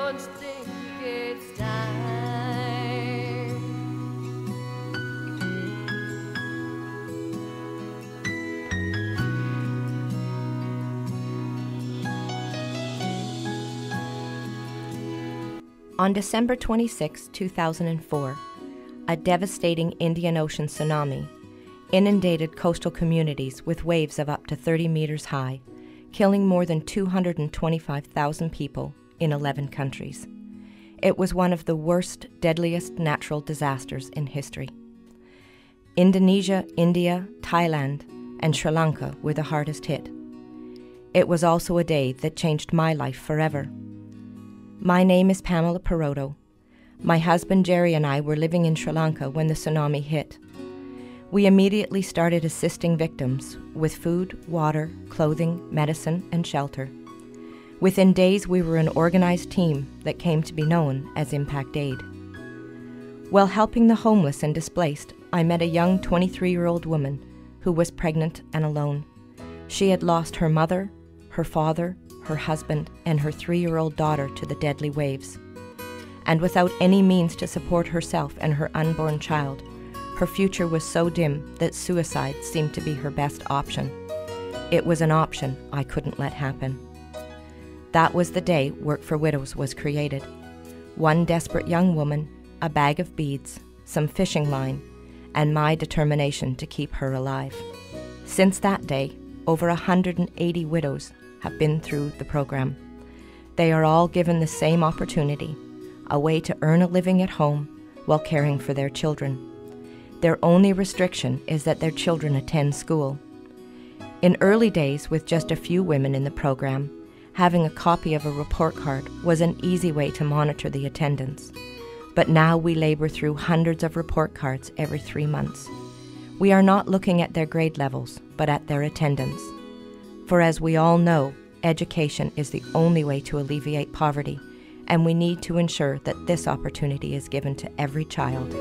don't you think it's time? On December 26, 2004, a devastating Indian Ocean tsunami inundated coastal communities with waves of up to 30 meters high, killing more than 225,000 people in 11 countries. It was one of the worst, deadliest natural disasters in history. Indonesia, India, Thailand, and Sri Lanka were the hardest hit. It was also a day that changed my life forever. My name is Pamela Perotto. My husband Jerry and I were living in Sri Lanka when the tsunami hit. We immediately started assisting victims with food, water, clothing, medicine, and shelter. Within days, we were an organized team that came to be known as Impact Aid. While helping the homeless and displaced, I met a young 23-year-old woman who was pregnant and alone. She had lost her mother, her father, her husband, and her 3-year-old daughter to the deadly waves. And without any means to support herself and her unborn child, her future was so dim that suicide seemed to be her best option. It was an option I couldn't let happen. That was the day Work for Widows was created. One desperate young woman, a bag of beads, some fishing line, and my determination to keep her alive. Since that day, over 180 widows have been through the program. They are all given the same opportunity, a way to earn a living at home while caring for their children. Their only restriction is that their children attend school. In early days, with just a few women in the program, having a copy of a report card was an easy way to monitor the attendance. But now we labor through hundreds of report cards every 3 months. We are not looking at their grade levels, but at their attendance. For as we all know, education is the only way to alleviate poverty, and we need to ensure that this opportunity is given to every child.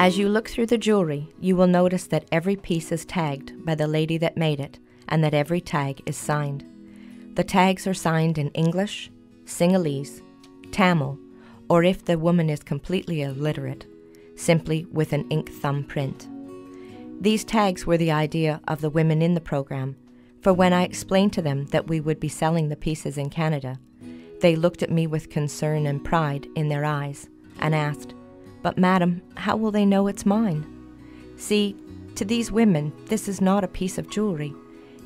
As you look through the jewelry, you will notice that every piece is tagged by the lady that made it, and that every tag is signed. The tags are signed in English, Sinhalese, Tamil, or if the woman is completely illiterate, simply with an ink thumb print. These tags were the idea of the women in the program, for when I explained to them that we would be selling the pieces in Canada, they looked at me with concern and pride in their eyes and asked, "But madam, how will they know it's mine?" See, to these women, this is not a piece of jewelry.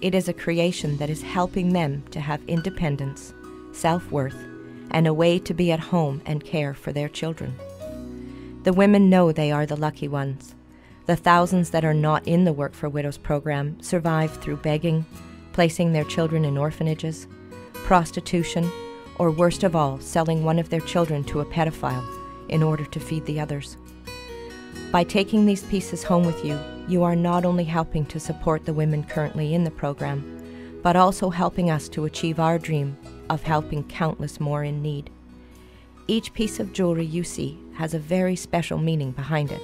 It is a creation that is helping them to have independence, self-worth, and a way to be at home and care for their children. The women know they are the lucky ones. The thousands that are not in the Work for Widows program survive through begging, placing their children in orphanages, prostitution, or worst of all, selling one of their children to a pedophile in order to feed the others. By taking these pieces home with you, you are not only helping to support the women currently in the program, but also helping us to achieve our dream of helping countless more in need. Each piece of jewelry you see has a very special meaning behind it.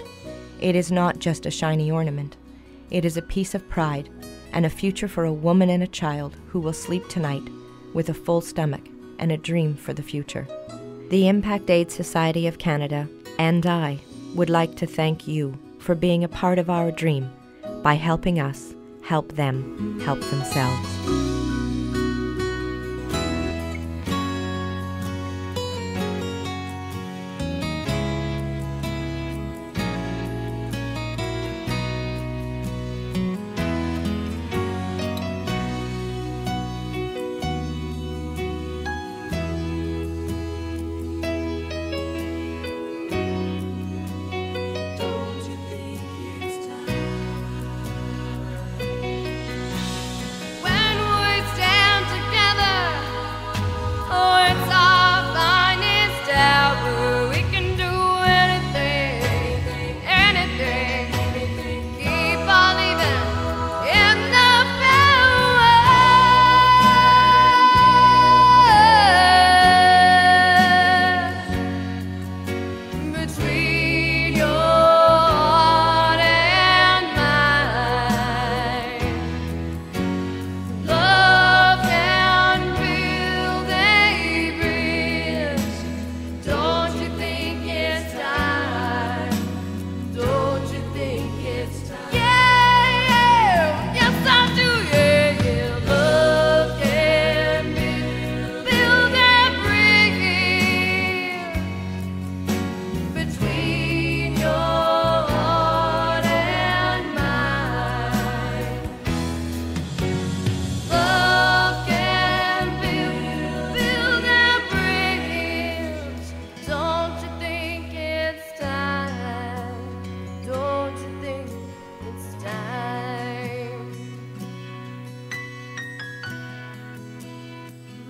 It is not just a shiny ornament. It is a piece of pride and a future for a woman and a child who will sleep tonight with a full stomach and a dream for the future. The Impact Aid Society of Canada and I would like to thank you for being a part of our dream by helping us help them help themselves.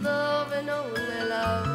Love and only love.